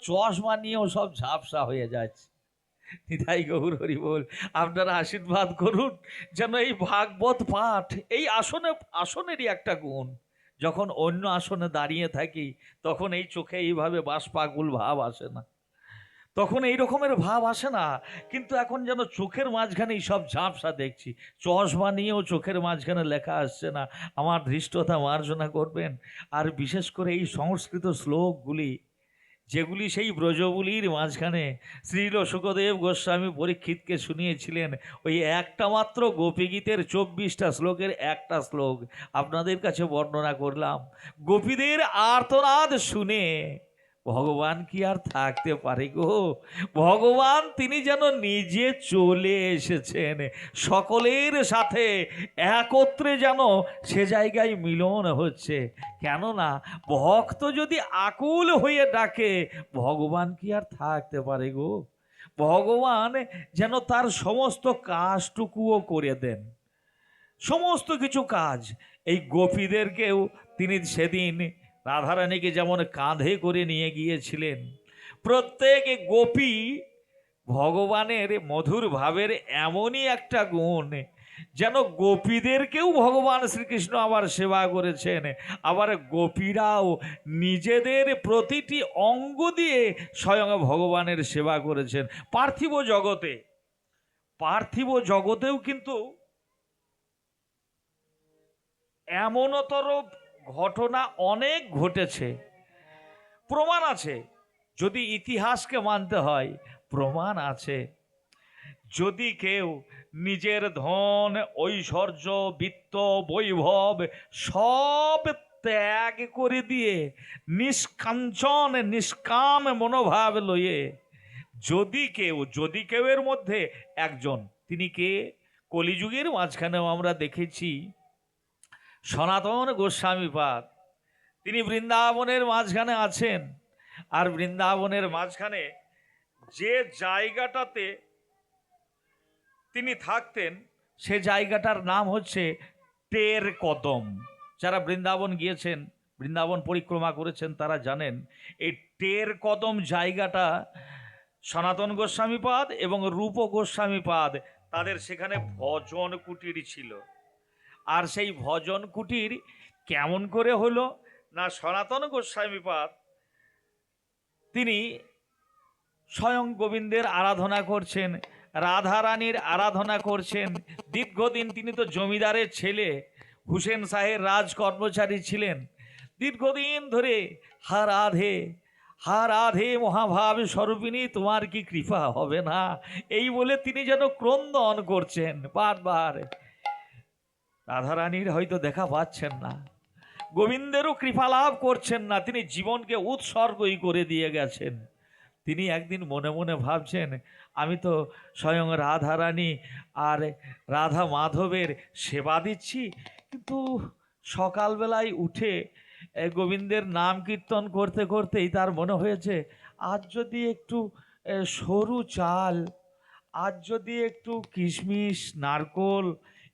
চশমা নিয়েও সব ঝাপসা হয়ে যাচ্ছে। নিতাই গৌর হরি বল। আপনারা আশীর্বাদ করুন যেন এই ভাগবত পাঠ, এই আসনেরই একটা গুণ। যখন অন্য আসনে দাঁড়িয়ে থাকি তখন এই চোখে এইভাবে বাষ্পাকুল ভাব আসে না, তখন এই রকমের ভাব আসে না। কিন্তু এখন যেন চোখের মাঝখানেই সব ঝাপসা দেখছি। চশমা নিয়েও চোখের মাঝখানে লেখা আসছে না। আমার ধৃষ্টতা মার্জনা করবেন। আর বিশেষ করে এই সংস্কৃত শ্লোকগুলি, যেগুলি সেই ব্রজবুলির মাঝখানে শ্রীল সুখদেব গোস্বামী পরীক্ষিতকে শুনিয়েছিলেন, ওই একটা মাত্র গোপীগীতের 24টা শ্লোকের একটা শ্লোক আপনাদের কাছে বর্ণনা করলাম। গোপীদের আর্তনাদ শুনে ভগবান কি আর থাকতে পারে গো? ভগবান তিনি যেন নিজে চলে এসেছেন সকলের সাথে একত্রে, যেন সে জায়গায় মিলন হচ্ছে। কেননা ভক্ত যদি আকুল হয়ে ডাকে, ভগবান কি আর থাকতে পারে গো? ভগবান যেন তার সমস্ত কাজটুকুও করে দেন, সমস্ত কিছু কাজ। এই গোপীদেরকেও তিনি সেদিন রাধারানীকে যেমন কাঁধে করে নিয়ে গিয়েছিলেন, প্রত্যেক গোপী ভগবানের মধুর ভাবের এমনই একটা গুণ, যেন গোপীদেরকেও ভগবান শ্রীকৃষ্ণ আবার সেবা করেছেন, আবার গোপীরাও নিজেদের প্রতিটি অঙ্গ দিয়ে স্বয়ং ভগবানের সেবা করেছেন। পার্থিব জগতেও কিন্তু এমনতর ঘটনা অনেক ঘটেছে, প্রমাণ আছে। যদি ইতিহাসকে মানতে হয়, প্রমাণ আছে। যদি কেউ নিজের ধন, ঐশ্বর্য, বিত্ত, বৈভব সব ত্যাগ করে দিয়ে নিষ্কাঞ্চন নিষ্কাম মনোভাব লয়ে যদি কেউ এর মধ্যে একজন, তিনি কে? কলিযুগের মাঝখানেও আমরা দেখেছি সনাতন গোস্বামীপাদ। তিনি বৃন্দাবনের মাঝখানে আছেন, আর বৃন্দাবনের মাঝখানে যে জায়গাটাতে তিনি থাকতেন সে জায়গাটার নাম হচ্ছে টের কদম। যারা বৃন্দাবন গিয়েছেন, বৃন্দাবন পরিক্রমা করেছেন, তারা জানেন এই টের কদম জায়গাটা সনাতন গোস্বামীপাদ এবং রূপ গোস্বামীপাদ তাদের সেখানে ভজন কুটির ছিল। আর সেই ভজন কুটির কেমন করে হলো না, সনাতন গোস্বামীপাদ তিনি স্বয়ং গোবিন্দের আরাধনা করছেন, রাধারানীর আরাধনা করছেন। দীর্ঘদিন তিনি তো জমিদারের ছেলে, হুসেন শাহের রাজ কর্মচারী ছিলেন। দীর্ঘদিন ধরে হা রাধে মহাভাব স্বরূপিণী, তোমার কি কৃপা হবে না, এই বলে তিনি যেন ক্রন্দন করছেন বারবার। রাধারানীর হয়তো দেখা পাচ্ছেন না, গোবিন্দেরও কৃপা লাভ করছেন না, তিনি জীবনকে উৎসর্গই করে দিয়ে গেছেন। তিনি একদিন মনে মনে ভাবছেন, আমি তো স্বয়ং রাধারানী আর রাধা মাধবের সেবা দিচ্ছি, কিন্তু সকালবেলায় উঠে গোবিন্দের নাম কীর্তন করতে করতেই তার মনে হয়েছে, আজ যদি একটু সরু চাল, আজ যদি একটু কিশমিশ, নারকোল,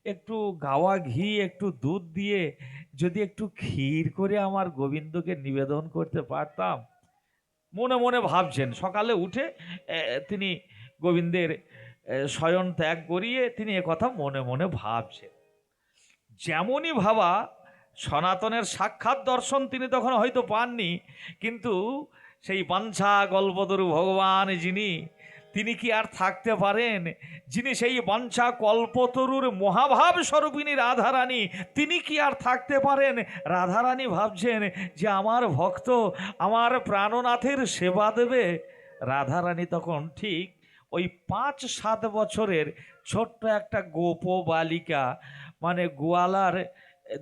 একটু গাওয়া ঘি, একটু দুধ দিয়ে যদি একটু ক্ষীর করে আমার গোবিন্দকে নিবেদন করতে পারতাম। মনে মনে ভাবছেন। সকালে উঠে তিনি গোবিন্দের শয়ন ত্যাগ করিয়ে তিনি একথা মনে মনে ভাবছেন। যেমনই ভাবা, সনাতনের সাক্ষাৎ দর্শন তিনি তখন হয়তো পাননি, কিন্তু সেই বাঞ্ছা কল্পতরু ভগবান যিনি, তিনি কি আর থাকতে পারেন? যিনি সেই বাঞ্ছা কল্পতরুর মহাভাব স্বরূপিণী রাধারানী, তিনি কি আর থাকতে পারেন? রাধারানী ভাবছেন যে আমার ভক্ত আমার প্রাণনাথের সেবা দেবে। রাধারানী তখন ঠিক ওই 5-7 বছরের ছোট্ট একটা গোপ বালিকা, মানে গোয়ালার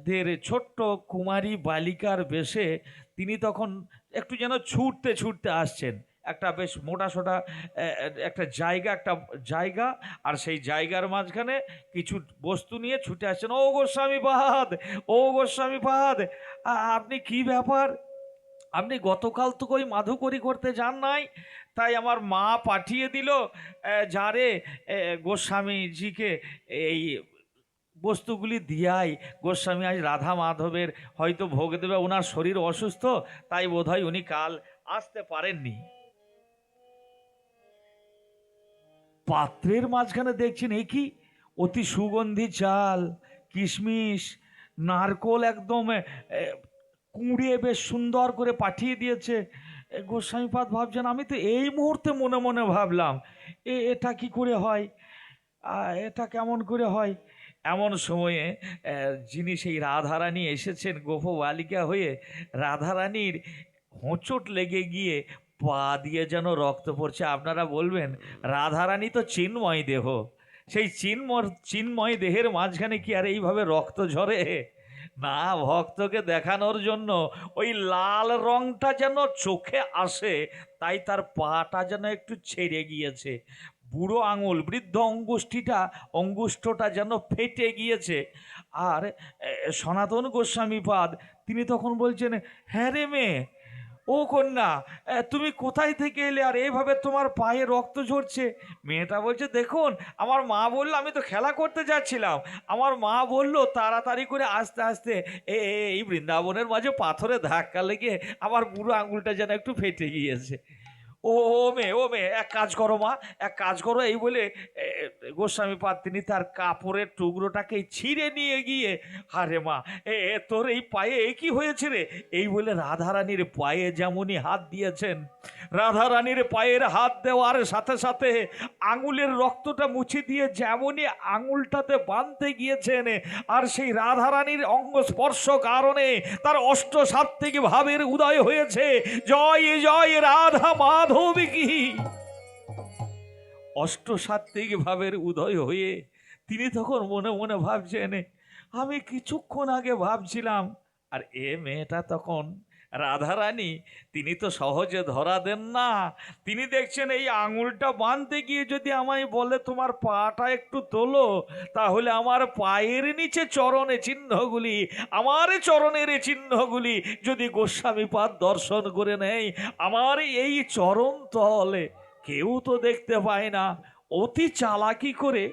দের ছোট্ট কুমারী বালিকার বেশে তিনি তখন একটু যেন ছুটতে ছুটতে আসছেন। একটা বেশ মোটাসোটা একটা জায়গা, আর সেই জায়গার মাঝখানে কিছু বস্তু নিয়ে ছুটে আসছেন। ও গোস্বামীপাদ, আপনি কি ব্যাপার? আপনি গতকাল তো কই মাধুকরী করতে যান নাই, তাই আমার মা পাঠিয়ে দিল যারে গোস্বামীজিকে এই বস্তুগুলি দিয়াই। গোস্বামী আজ রাধা মাধবের হয়তো ভোগ দেবে, ওনার শরীর অসুস্থ, তাই বোধহয় উনি কাল আসতে পারেননি। পাত্রের মাঝখানে দেখছেন এ কি অতি সুগন্ধি চাল, কিশমিশ, নারকোল একদম কুড়িয়ে বেশ সুন্দর করে পাঠিয়ে দিয়েছে। গোস্বামীপাদ ভাবছেন আমি তো এই মুহূর্তে মনে মনে ভাবলাম এটা কি করে হয়, এটা কেমন করে হয়। এমন সময়ে যিনি সেই রাধারানী এসেছেন গোপ বালিকা হয়ে, রাধারানীর হোঁচট লেগে গিয়ে পা দিয়ে যেন রক্ত পড়ছে। আপনারা বলবেন রাধারানী তো চিন্ময় দেহ, সেই চিন্ময় দেহের মাঝখানে কি আর এইভাবে রক্ত ঝরে? না, ভক্তকে দেখানোর জন্য ওই লাল রংটা যেন চোখে আসে, তাই তার পাটা যেন একটু ছেড়ে গিয়েছে, বুড়ো আঙুল বৃদ্ধ অঙ্গুষ্ঠটা যেন ফেটে গিয়েছে। আর সনাতন গোস্বামীপাদ তিনি তখন বলছেন, হ্যাঁ রে মেয়ে, ও কন্যা, তুমি কোথায় থেকে এলে আর এইভাবে তোমার পায়ে রক্ত ঝরছে? মেয়েটা বলছে, দেখুন আমার মা বললো, আমি তো খেলা করতে যাচ্ছিলাম, আমার মা বললো তাড়াতাড়ি করে আস্তে আস্তে এই বৃন্দাবনের মাঝে পাথরে ধাক্কা লেগে আমার বুড়ো আঙুলটা যেন একটু ফেটে গিয়েছে। ও ও মেয়ে এক কাজ করো মা, এক কাজ করো, এই বলে গোস্বামীপাদ তিনি তার কাপড়ের টুকরোটাকে ছিঁড়ে নিয়ে গিয়ে, আরে মা তোর এই পায়ে কি হয়েছে রে, এই বলে রাধারানীর পায়ে যেমনই হাত দিয়েছেন, রাধারানীর পায়ের হাত দেওয়ার সাথে সাথে আঙুলের রক্তটা মুছে দিয়ে যেমনই আঙুলটাতে বাঁধতে গিয়েছেন, আর সেই রাধারানীর অঙ্গ স্পর্শ কারণে তার অষ্টসাত্ত্বিক ভাবের উদয় হয়েছে। জয় জয় রাধা মাধব কি। অষ্টসাত্ত্বিক ভাবের উদয় হয়ে তিনি তখন মনে মনে ভাবছেন, আমি কিছুক্ষণ আগে ভাবছিলাম, আর এ মেয়েটা তখন রাধারানী তিনি তো সহজে ধরা দেন না। তিনি দেখছেন এই আঙুলটা বাঁধতে গিয়ে যদি আমায় বলে তোমার পাটা একটু তোলো, তাহলে আমার পায়ের নিচে চরণে চিহ্নগুলি, আমার চরণের চিহ্নগুলি যদি গোস্বামীপাদ দর্শন করে নেয়, আমার এই চরণ তলে কেউ তো দেখতে পায় না। অতি চালাকি করে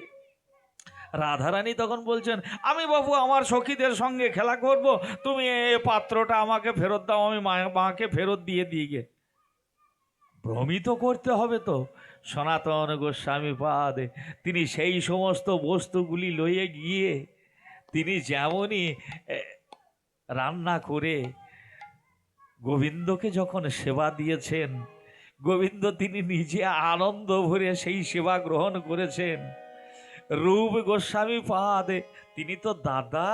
রাধারানী তখন বলছেন, আমি বাবু আমার সখীদের সঙ্গে খেলা করব, তুমি এই পাত্রটা আমাকে ফেরত দাও, আমি মাকে ফেরত দিয়ে গে। ভ্রমিত করতে হবে তো। সনাতন গোস্বামীপাদ তিনি সেই সমস্ত বস্তুগুলি লইয়ে গিয়ে তিনি যেমনই রান্না করে গোবিন্দকে যখন সেবা দিয়েছেন, গোবিন্দ তিনি নিজে আনন্দ ভরে সেই সেবা গ্রহণ করেছেন। রূপ গোস্বামীপাদ তিনি তো দাদা,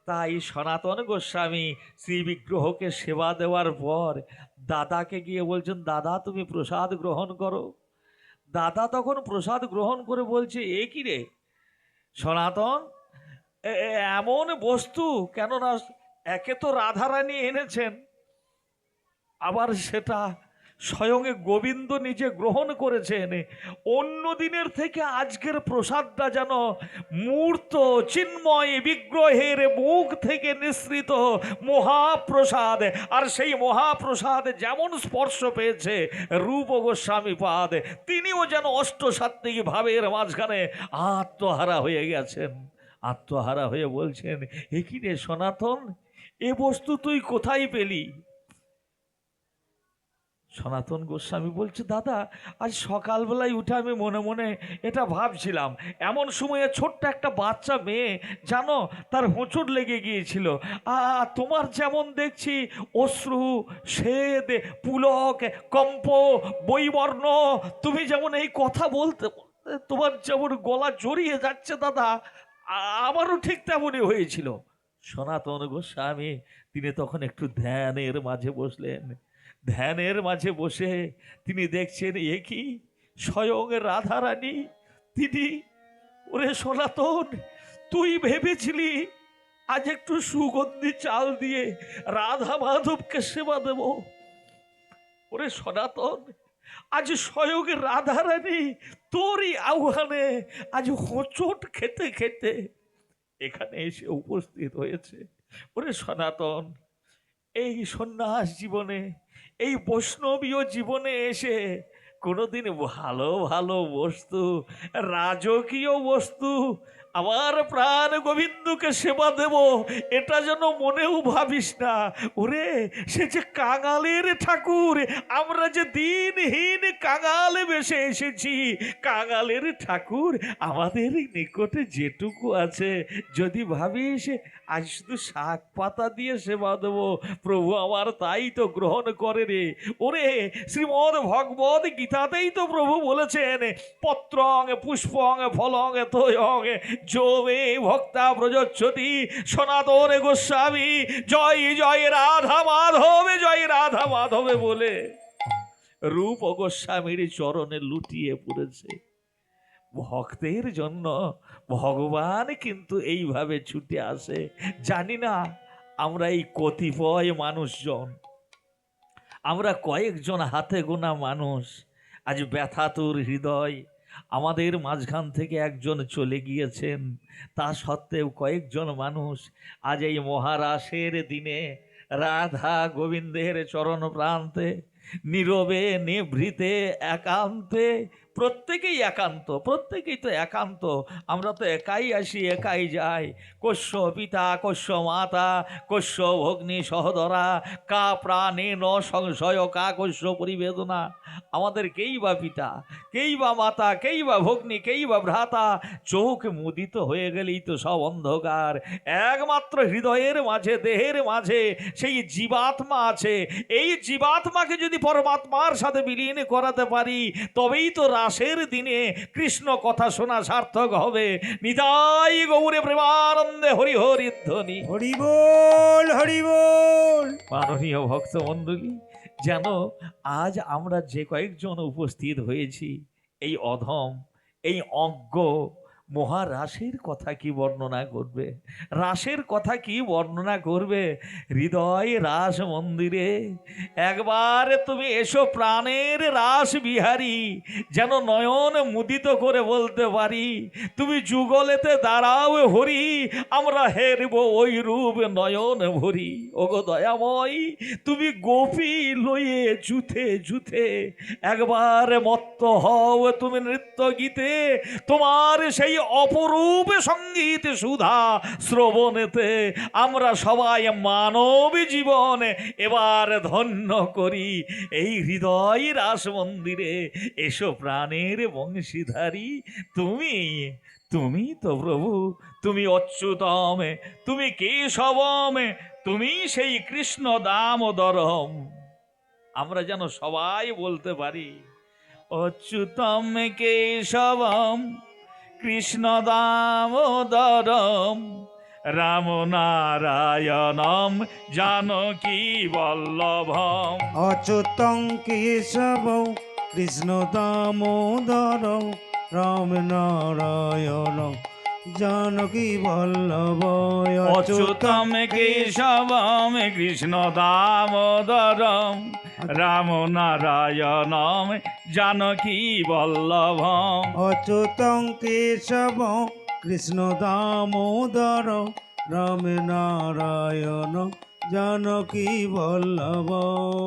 তাই সনাতন গোস্বামী শ্রী বিগ্রহকে সেবা দেওয়ার পর দাদাকে গিয়ে বলছেন, দাদা তুমি প্রসাদ গ্রহণ করো। দাদা তখন প্রসাদ গ্রহণ করে বলছে, এ কি রে সনাতন, এমন বস্তু, কেননা একে তো রাধারানী এনেছেন, আবার সেটা স্বয়ং গোবিন্দ নিজে গ্রহণ করেছেন। অন্য দিনের থেকে আজকের প্রসাদটা যেন মূর্ত চিন্ময় বিগ্রহের মুখ থেকে নিঃসৃত মহাপ্রসাদ, আর সেই মহাপ্রসাদ যেমন স্পর্শ পেয়েছে রূপ গোস্বামীপাদ, তিনিও যেন অষ্টসাত্ত্বিক ভাবের মাঝখানে আত্মহারা হয়ে গেছেন। আত্মহারা হয়ে বলছেন, এ কি রে সনাতন, এ বস্তু তুই কোথায় পেলি? সনাতন গোস্বামী বলছে, দাদা আজ সকালবেলায় উঠে আমি মনে মনে এটা ভাবছিলাম, এমন সময়ে ছোট্ট একটা বাচ্চা মেয়ে জানো তার হোঁচট লেগে গিয়েছিল, তোমার যেমন দেখছি অশ্রু, শ্বেদ, পুলক, কম্প, বৈবর্ণ, তুমি যেমন এই কথা বলতে তোমার যেমন গলা জড়িয়ে যাচ্ছে দাদা, আমারও ঠিক তেমনই হয়েছিল। সনাতন গোস্বামী তিনি তখন একটু ধ্যানের মাঝে বসলেন। ধ্যানের মাঝে বসে তিনি দেখছেন, এ কি স্বয়ং রাধারানী তিনি। ওরে সনাতন, তুই ভেবেছিলি আজ একটু সুগন্ধি চাল দিয়ে রাধা মাধবকে সেবা দেব, ওরে সনাতন আজ স্বয়ং রাধারানী তোরই আহ্বানে আজ হোঁচট খেতে খেতে এখানে এসে উপস্থিত হয়েছে। ওরে সনাতন, এই সন্ন্যাস জীবনে, এই বৈষ্ণবীয় জীবনে এসে কোনোদিন ভালো ভালো বস্তু, রাজকীয় বস্তু আমার প্রাণ গোবিন্দকে সেবা দেব, এটা যেন মনেও ভাবিস না। ওরে, সে যে কাঙালের ঠাকুর, আমরা যে দিনহীন কাঙাল বেশে এসেছি, কাঙালের ঠাকুর আমাদের নিকটে যেটুকু আছে, যদি ভাবিস আজ শুধু শাক পাতা দিয়ে সেবা দেব, প্রভু আমার তাই তো গ্রহণ করে রে। ওরে, শ্রীমদ্ ভগবদ গীতাতেই তো প্রভু বলেছেন, পত্রং পুষ্পং ফলং তোয়ং যো মে ভক্তা প্রযোচ্যতি সনাতন গোস্বামী জয় জয় রাধা মাধবে, জয় রাধা মাধবে বলে রূপ গোস্বামীর চরণে লুটিয়ে পড়েছে। ভক্তের জন্য ভগবান কিন্তু এইভাবে ছুটে আসে। জানি না আমরা এই কতিপয় মানুষজন, আমরা কয়েকজন হাতে গোনা মানুষ, আজ ব্যথাতুর হৃদয়, আমাদের মাঝখান থেকে একজন চলে গিয়েছেন, তা সত্ত্বেও কয়েকজন মানুষ আজ এই মহারাসের দিনে রাধা গোবিন্দের চরণ প্রান্তে নীরবে নিভৃতে একান্তে, প্রত্যেকেই একান্ত, প্রত্যেকেই তো একান্ত, আমরা তো একাই আসি একাই যাই। কস্য পিতা কস্য মাতা কস্য ভগ্নী সহদরা কা প্রাণে ন সংশয় কা কস্য পরিবেদনা। আমাদের কেই বা পিতা, কেই বা মাতা, কেই বা ভগ্নী, কেই বা ভ্রাতা, চোখ মুদিত হয়ে গেলেই তো সব অন্ধকার। একমাত্র হৃদয়ের মাঝে, দেহের মাঝে সেই জীবাত্মা আছে। এই জীবাত্মাকে যদি পরমাত্মার সাথে বিলীন করাতে পারি, তবেই তো রাসের দিনে কৃষ্ণ কথা শোনা সার্থক হবে। নিতাই গৌরে প্রেমানন্দে হরি হরি ধ্বনি, হরি বল হরি বল। মাননীয় ভক্ত মণ্ডলী, যেন আজ আমরা যে কয়েকজন উপস্থিত হয়েছি, এই অধম, এই অজ্ঞ মহারাসের কথা কি বর্ণনা করবে, রাসের কথা কি বর্ণনা করবে। হৃদয় রাস মন্দিরে একবার তুমি এসো প্রাণের রাস বিহারী, যেন নয়ন মুদিত করে বলতে পারি, তুমি যুগলেতে দাঁড়াও হরি, আমরা হেরব ওই রূপ নয়ন ভরি। ওগো দয়াময়, তুমি গোপী লয়ে জুথে জুথে একবার মত্ত হও তুমি নৃত্য গীতে, তোমার সেই অপরূপ সঙ্গীত সুধা শ্রবণেতে আমরা সবাই মানব জীবন এবার ধন্য করি। এই হৃদয় রাস মন্দিরে এসো প্রাণের বংশীধারী, তুমি তুমি তো প্রভু, তুমি অচ্যুতম, তুমি কেশবম, তুমি সেই কৃষ্ণ দামোদরম। আমরা যেন সবাই বলতে পারি, অচ্যুতম কেশবম কৃষ্ণ দামোদরম রাম নারায়ণম জানকী বল্লভম। অচ্যুতং কেশব কৃষ্ণ দামোদর রাম নারায়ণ জানকী বল্লভ। অচ্যুতম কেশবম কৃষ্ণ দামোদরম রাম নারায়ণম জানকী বল্লভম। অচ্যুতং কেশব কৃষ্ণ দামোদর রাম নারায়ণ जानकी वल्लभ।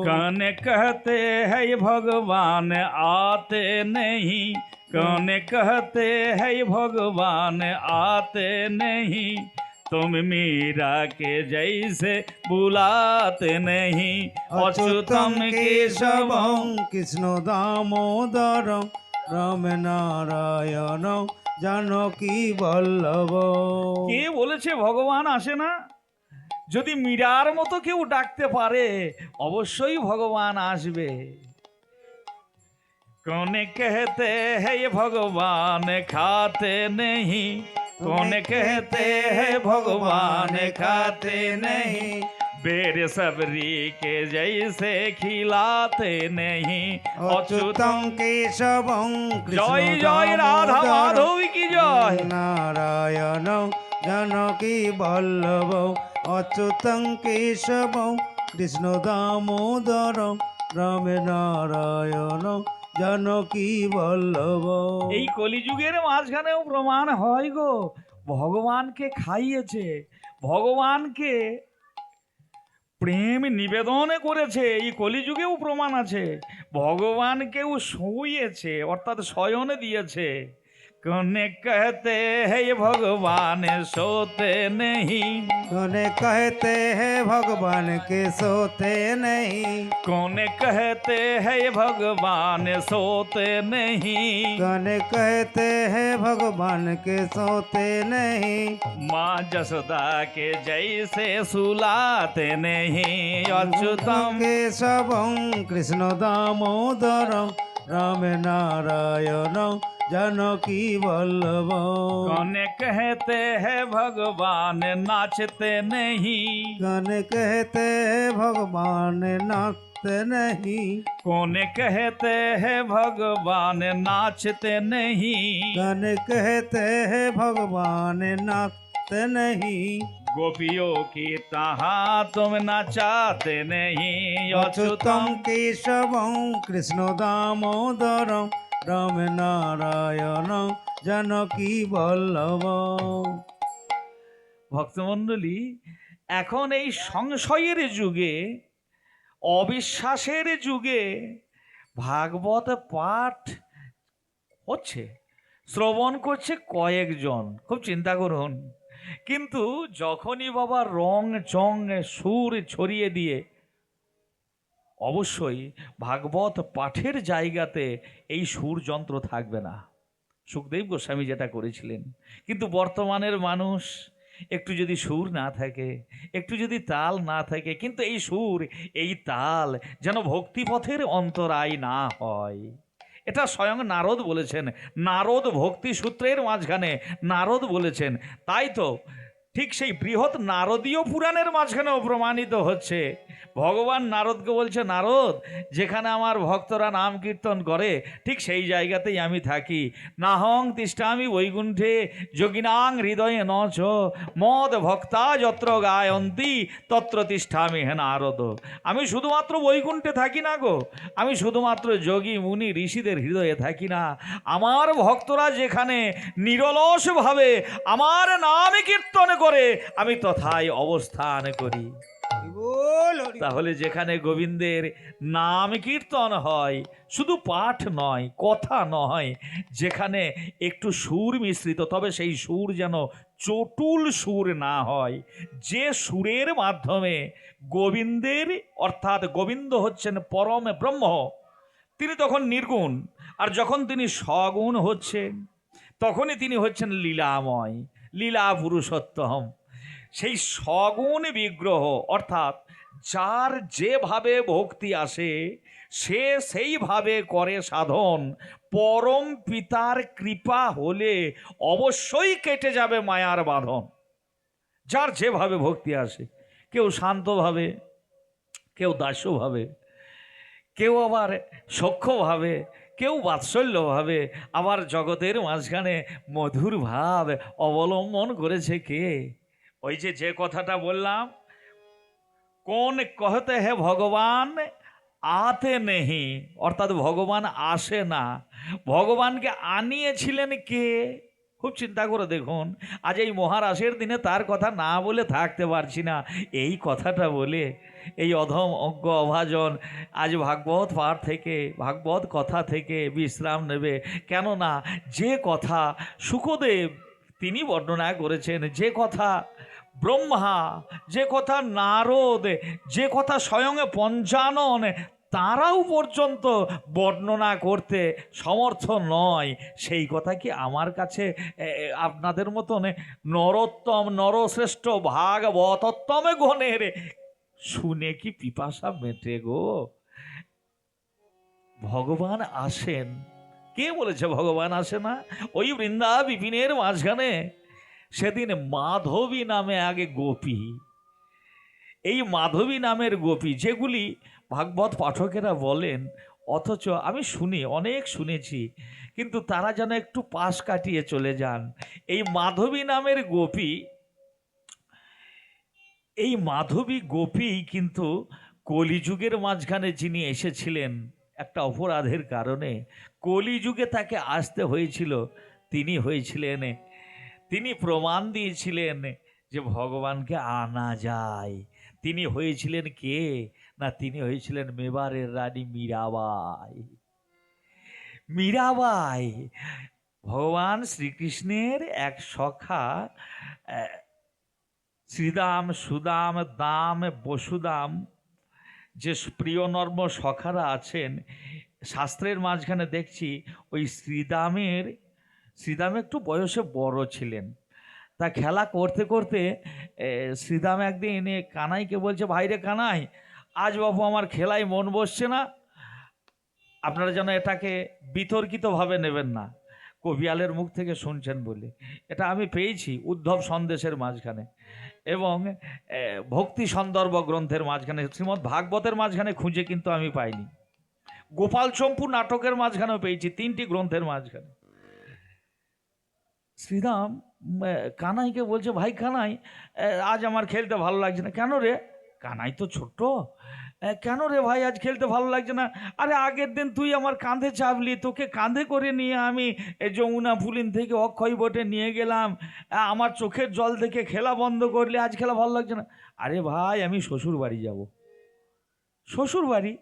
कौन कहते हैं भगवान आते नहीं, कौन कहते हैं भगवान आते नहीं, तुम मीरा के जैसे बुलाते नहीं। अच्युतम केशवम कृष्ण दामोदर राम नारायण जानकी वल्लभ। কে বলেছে ভগবান আসে না? যদি মীরার মতো কেউ ডাকতে পারে অবশ্যই ভগবান আসবে। कौन कहते हैं भगवान खाते नहीं, कौन कहते हैं भगवान खाते नहीं, बेर सबरी के जैसे खिलाते नहीं। अच्युतम केशवम जय जय राधा माधव की जय। नारायण जानकी वल्लभ। अच्युतम केशवम कृष्ण दामोदर राम नारायण जानकी वल्लभ। এই কলিযুগের মাঝখানেও প্রমাণ হয় গো, ভগবানকে খাইয়েছে, ভগবানকে প্রেম নিবেদন করেছে। এই কলিযুগেও প্রমাণ আছে, ভগবানকেও শুইয়েছে অর্থাৎ শয়ন দিয়েছে। कोने कहते हैं ये भगवान सोते नहीं, कोने कहते हैं भगवान के सोते नहीं, कोने कहते हैं ये भगवान सोते नहीं, कोने कहते हैं भगवान के सोते नहीं, माँ जसोदा के जैसे सुलाते नहीं। अच्युतम केशवं कृष्ण दामोदरं राम नारायणं जानकी वल्लभं। कोने कहते हैं भगवान नाचते नहीं, कोने कहते हैं भगवान नाचते नहीं, कोने कहते हैं भगवान नाचते नहीं, कोने कहते हैं भगवान नाचते नहीं, गोपियों की तहा तुम नचाते नहीं। अच्युतं अच्युतम केशवं कृष्ण दामोदरं राम नारायणं जानकी वल्लभं। ভক্তমণ্ডলী, এখন এই সংশয়ের যুগে, অবিশ্বাসের যুগে ভাগবত পাঠ হচ্ছে, শ্রবণ করছে কয়েকজন, খুব চিন্তা করুন। কিন্তু যখনই বাবা রং চং সুর ছড়িয়ে দিয়ে, অবশ্যই ভাগবত পাঠের জায়গাতে এই সুর যন্ত্র থাকবে না। সুখদেব গোস্বামী যেটা করেছিলেন। কিন্তু বর্তমানের মানুষ একটু যদি সুর না থাকে, একটু যদি তাল না থাকে, কিন্তু এই সুর এই তাল যেন ভক্তিপথের অন্তরায় না হয়। এটা স্বয়ং নারদ বলেছেন। নারদ ভক্তি সূত্রের মাঝখানে নারদ বলেছেন। তাই তো ঠিক সেই বৃহৎ নারদীয় পুরাণের মাঝখানেও প্রমাণিত হচ্ছে। ভগবান নারদকে বলছে, নারদ, যেখানে আমার ভক্তরা নাম কীর্তন করে ঠিক সেই জায়গাতেই আমি থাকি। নাহং তিষ্ঠামি বৈকুণ্ঠে যোগিনাং হৃদয়ে নচ মদ ভক্তা যত্র গায়ন্তি তত্র তিষ্ঠামি হে নারদ। আমি শুধুমাত্র বৈকুণ্ঠে থাকি না গো, আমি শুধুমাত্র যোগী মুনি ঋষিদের হৃদয়ে থাকি না। আমার ভক্তরা যেখানে নিরলসভাবে আমার নাম কীর্তন করে আমি তথায় অবস্থান করি। তাহলে যেখানে গোবিন্দের নাম কীর্তন হয়, শুধু পাঠ নয়, কথা নয়, যেখানে একটু সুর মিশ্রিত, তবে সেই সুর যেন চটুল সুর না হয়, যে সুরের মাধ্যমে গোবিন্দের, অর্থাৎ গোবিন্দ হচ্ছেন পরম ব্রহ্ম, তিনি তখন নির্গুণ, আর যখন তিনি সগুণ হচ্ছেন তখনই তিনি হচ্ছেন লীলাময়, লীলা পুরুষোত্তম। সেই সগুণ বিগ্রহ, অর্থাৎ যার যেভাবে ভক্তি আসে সে সেইভাবে করে সাধন। পরম পিতার কৃপা হলে অবশ্যই কেটে যাবে মায়ার বাঁধন। যার যেভাবে ভক্তি আসে, কেউ শান্তভাবে, কেউ দাস্যভাবে, কেউ আবার সখ্যভাবে, কেউ বাৎসল্যভাবে, আবার জগতের মাঝখানে মধুর ভাব অবলম্বন করেছে কে? ওই যে কথাটা বললাম, কোন कहते हैं ভগবান আতে নেহি, অর্থাৎ ভগবান আসে না। ভগবানকে আনিয়েছিলেন কে? খুব চিন্তা করে দেখুন। আজ এই মহারাসের দিনে তার কথা না বলে থাকতে পারছি না। এই কথাটা বলে এই অধম অজ্ঞ অভাজন আজ ভাগবত পাঠ থেকে, ভাগবত কথা থেকে বিশ্রাম নেবে। কেননা যে কথা শুকদেব তিনি বর্ণনা করেছেন, যে কথা ব্রহ্মা, যে কথা নারদ, যে কথা স্বয়ং পঞ্চানন তারাও পর্যন্ত বর্ণনা করতে সমর্থ নয়, সেই কথা কি আমার কাছে আপনাদের মতন নরোত্তম নরশ্রেষ্ঠ ভাগবতোত্তম গণের শুনে কি পিপাসা মেটে গো? ভগবান আসেন। কে বলেছে ভগবান আসে না? ওই বৃন্দা বিপিনের মাঝখানে সেদিন মাধবী নামে আগে গোপী, এই মাধবী নামের গোপী যেগুলি ভাগবত পাঠকেরা বলেন, অথচ আমি শুনি, অনেক শুনেছি, কিন্তু তারা যেন একটু পাশ কাটিয়ে চলে যান। এই মাধবী নামের গোপী, এই মাধবী গোপী কিন্তু কলিযুগের মাঝখানে যিনি এসেছিলেন একটা অপরাধের কারণে, কলিযুগে তাকে আসতে হয়েছিল, তিনি হয়েছিলেন, তিনি প্রমাণ দিয়েছিলেন যে ভগবানকে আনা যায়। তিনি হয়েছিলেন কে? না, তিনি হয়েছিলেন মেবারের রানী মীরাবাই। মীরাবাই ভগবান শ্রীকৃষ্ণের এক সখা শ্রীদাম, সুদাম, দাম, বসুদাম, যে প্রিয় নর্ম সখারা আছেন, শাস্ত্রের মাঝখানে দেখছি ওই শ্রীদাম একটু বয়সে বড় ছিলেন। তা খেলা করতে করতে শ্রীদাম একদিন কানাইকে বলছে, ভাই রে কানাই, আজ বাবু আমার খেলায় মন বসছে না। আপনারা যেন এটাকে বিতর্কিতভাবে নেবেন না, কবিয়ালের মুখ থেকে শুনছেন বলে। এটা আমি পেয়েছি উদ্ধব সন্দেশের মাঝখানে এবং ভক্তি সন্দর্ভ গ্রন্থের মাঝখানে, শ্রীমদ্ ভাগবতের মাঝখানে খুঁজে কিন্তু আমি পাইনি। গোপাল চম্পু নাটকের মাঝখানেও পেয়েছি, 3টি গ্রন্থের মাঝখানে। শ্রীরাম কানাইকে বলছে, ভাই কানাই, আজ আমার খেলতে ভালো লাগছে না। কেন রে? কানাই তো ছোট্ট। কেন রে ভাই আজ খেলতে ভালো লাগছে না? আরে আগের দিন তুই আমার কাঁধে চাপলি, তোকে কাঁধে করে নিয়ে আমি যমুনা পুলিন থেকে অক্ষয় বটে নিয়ে গেলাম, আমার চোখের জল দেখে খেলা বন্ধ করলে, আজ খেলা ভালো লাগছে না। আরে ভাই আমি শ্বশুর বাড়ি যাব। শ্বশুর বাড়ি?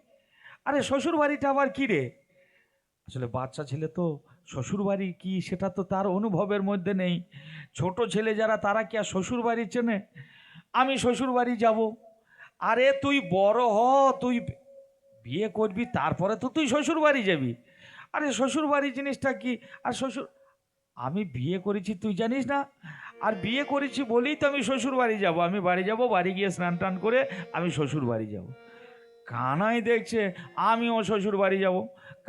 আরে শ্বশুর বাড়িটা আবার কী রে? আসলে বাচ্চা ছেলে তো শ্বশুর বাড়ি কি সেটা তো তার অনুভবের মধ্যে নেই। ছোট ছেলে যারা তারা কি আর শ্বশুর বাড়ি চেনে? আমি শ্বশুর বাড়ি যাব। আরে তুই বড় হ, তুই বিয়ে করবি, তারপরে তো তুই শ্বশুর বাড়ি যাবি। আরে শ্বশুর বাড়ি জিনিসটা কি? আর শ্বশুর, আমি বিয়ে করেছি তুই জানিস না? আর বিয়ে করেছি বলেই তো আমি শ্বশুর বাড়ি যাব। আমি বাড়ি যাব, বাড়ি গিয়ে স্নান টান করে আমি শ্বশুর বাড়ি যাব। কানাই দেখছে আমিও শ্বশুর বাড়ি যাব।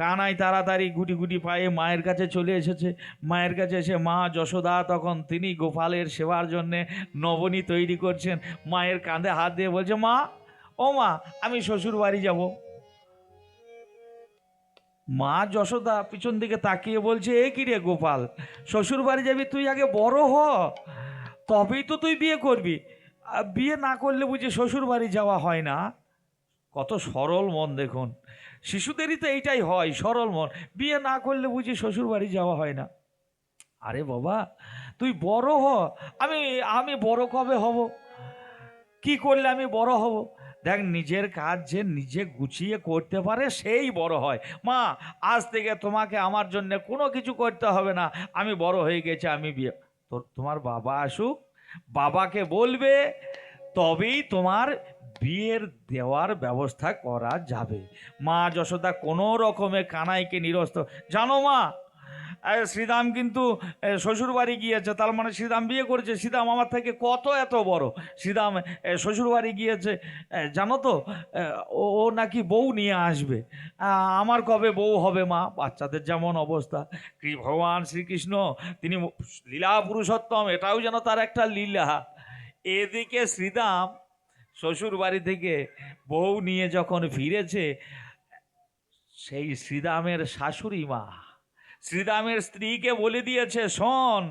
কানাই তাড়াতাড়ি গুটি গুটি পায়ে মায়ের কাছে চলে এসেছে। মায়ের কাছে এসে মা যশোদা তখন তিনি গোপালের সেবার জন্যে নবনী তৈরি করছেন। মায়ের কাঁধে হাত দিয়ে বলছে, মা, ও মা, আমি শ্বশুর বাড়ি যাব। মা যশোদা পিছন দিকে তাকিয়ে বলছে, এ কি রে গোপাল, শ্বশুর বাড়ি যাবি? তুই আগে বড় হ, তবেই তো তুই বিয়ে করবি। বিয়ে না করলে বুঝি শ্বশুর বাড়ি যাওয়া হয় না? কত সরল মন দেখুন, শিশুদেরই তো এইটাই হয়, সরল মন। বিয়ে না করলে বুঝি শ্বশুর বাড়ি যাওয়া হয় না? আরে বাবা তুই বড় হ। আমি আমি বড় কবে হব? কি করলে আমি বড় হব? দেখ, নিজের কাজ যে নিজে গুছিয়ে করতে পারে সেই বড় হয়। মা, আজ থেকে তোমাকে আমার জন্য কোনো কিছু করতে হবে না, আমি বড় হয়ে গেছি, আমি বিয়ে। তোমার বাবা আসুক, বাবাকে বলবে, তবেই তোমার বিয়ের দেওয়ার ব্যবস্থা করা যাবে। মা যশোদা কোনো রকমে কানাইকে নিরস্ত। জানো মা, শ্রীদাম কিন্তু শ্বশুর বাড়ি গিয়েছে, তার মানে শ্রীদাম বিয়ে করেছে। শ্রীদাম আমার থেকে কত এত বড়। শ্রীদাম শ্বশুর বাড়ি গিয়েছে, জানো তো, ও নাকি বউ নিয়ে আসবে। আমার কবে বউ হবে মা? বাচ্চাদের যেমন অবস্থা, ভগবান শ্রীকৃষ্ণ তিনি লীলা পুরুষোত্তম, এটাও যেন তার একটা লীলা। এদিকে শ্রীদাম শ্বশুর বাড়ি থেকে বউ নিয়ে যখন ফিরেছে, সেই শ্রীদামের শাশুড়ি মা শ্রীদামের স্ত্রীকে বলে দিয়েছে, শোন,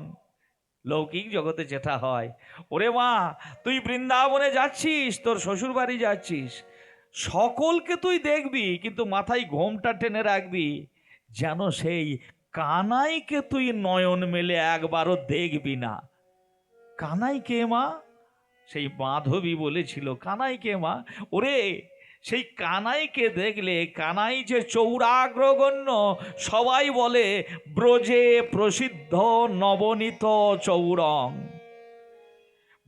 লৌকিক জগতে যেটা হয়, ওরে মা, তুই বৃন্দাবনে যাচ্ছিস, তোর শ্বশুর বাড়ি যাচ্ছিস, সকলকে তুই দেখবি, কিন্তু মাথায় ঘোমটা টেনে রাখবি, যেন সেই কানাইকে তুই নয়ন মেলে একবারও দেখবি না। কানাই কে মা? সেই মাধবী বলেছিল, কানাই কে মা? ওরে, সেই কানাইকে দেখলে, কানাই যে চৌরাগ্রগণ্য, সবাই বলে ব্রজে প্রসিদ্ধ নবনীত চৌরং,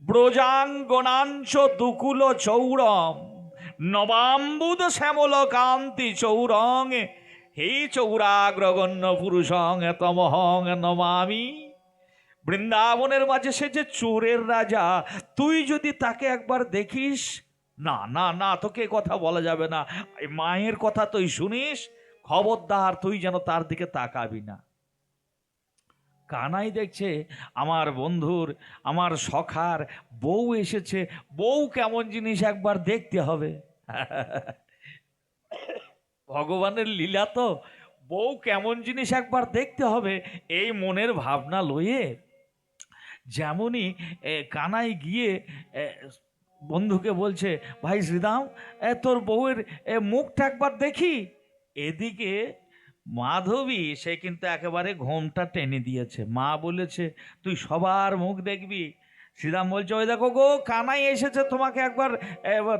ব্রজাঙ্গনাঞ্চ দুকুল চৌরম, নবাম্বুদ শ্যামল কান্তি চৌরং, হে চৌরাগ্রগণ্য পুরুষং তমহং নমামি। বৃন্দাবনের মাঝে সে যে চোরের রাজা, তুই যদি তাকে একবার দেখিস, না না না, তোকে কথা বলা যাবে না, মায়ের কথা তুই শুনিস, খবরদার তুই যেন তার দিকে তাকাবি না। কানাই দেখছে আমার বন্ধুর, আমার সখার বউ এসেছে, বউ কেমন জিনিস একবার দেখতে হবে। ভগবানের লীলা তো, বউ কেমন জিনিস একবার দেখতে হবে, এই মনের ভাবনা লয়ে যেমনই কানাই গিয়ে বন্ধুকে বলছে, ভাই শ্রীদাম, তোর বউয়ের মুখটা একবার দেখি। এদিকে মাধবী সে কিন্তু একেবারে ঘোমটা টেনে দিয়েছে। মা বলেছে, তুই সবার মুখ দেখবি। শ্রীদাম বলছে, ওই দেখো গো, কানাই এসেছে, তোমাকে একবার,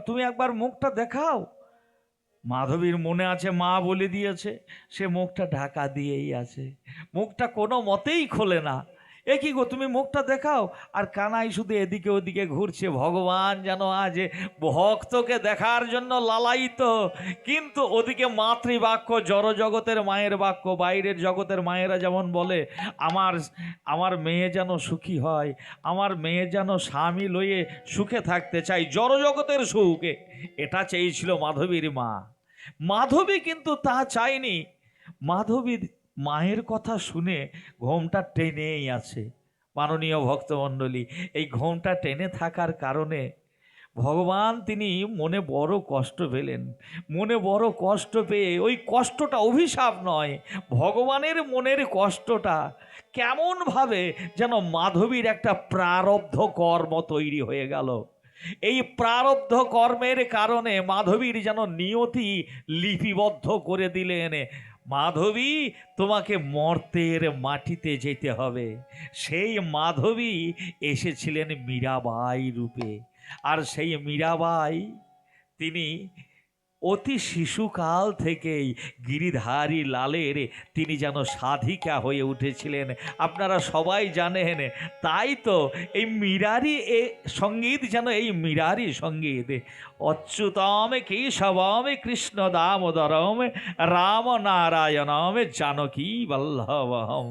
তুমি একবার মুখটা দেখাও। মাধবীর মনে আছে মা বলে দিয়েছে, সে মুখটা ঢাকা দিয়েই আছে, মুখটা কোনো মতেই খোলে না। এ কি গো, তুমি মুখটা দেখাও। আর কানাই শুধু এদিকে ওদিকে ঘুরছে। ভগবান যেন আজ ভক্তকে দেখার জন্য লালায়িত, কিন্তু ওদিকে মাতৃবাক্য, জড়জগতের মায়ের বাক্য, বাইরের জগতের মায়েরা যেমন বলে আমার আমার মেয়ে যেন সুখী হয়, আমার মেয়ে যেন স্বামী লয়ে সুখে থাকতে চাই, জড়জগতের সুখে, এটা চেয়েছিল মাধবীর মা। মাধবী কিন্তু তা চায়নি। মাধবীর মায়ের কথা শুনে ঘোমটা টেনেই আছে। মাননীয় ভক্তমণ্ডলী, এই ঘোমটা টেনে থাকার কারণে ভগবান তিনি মনে বড় কষ্ট পেলেন। মনে বড় কষ্ট পেয়ে, ওই কষ্টটা অভিশাপ নয়, ভগবানের মনের কষ্টটা কেমনভাবে যেন মাধবীর একটা প্রারব্ধ কর্ম তৈরি হয়ে গেল। এই প্রারব্ধ কর্মের কারণে মাধবীর যেন নিয়তি লিপিবদ্ধ করে দিলেন, মাধবী তোমাকে মর্তের মাটিতে যেতে হবে। সেই মাধবী এসেছিলেন মীরাবাই রূপে। আর সেই মীরাবাই তিনি অতি শিশুকাল থেকেই গিরিধারী লালের তিনি যেন সাধিকা হয়ে উঠেছিলেন, আপনারা সবাই জানেন। তাই তো এই মীরারি এ সঙ্গীত যেন এই মীরারি সঙ্গীত, অচ্যুতম কেশবম কৃষ্ণ দামোদরম রাম নারায়ণম জানকী বল্লভম।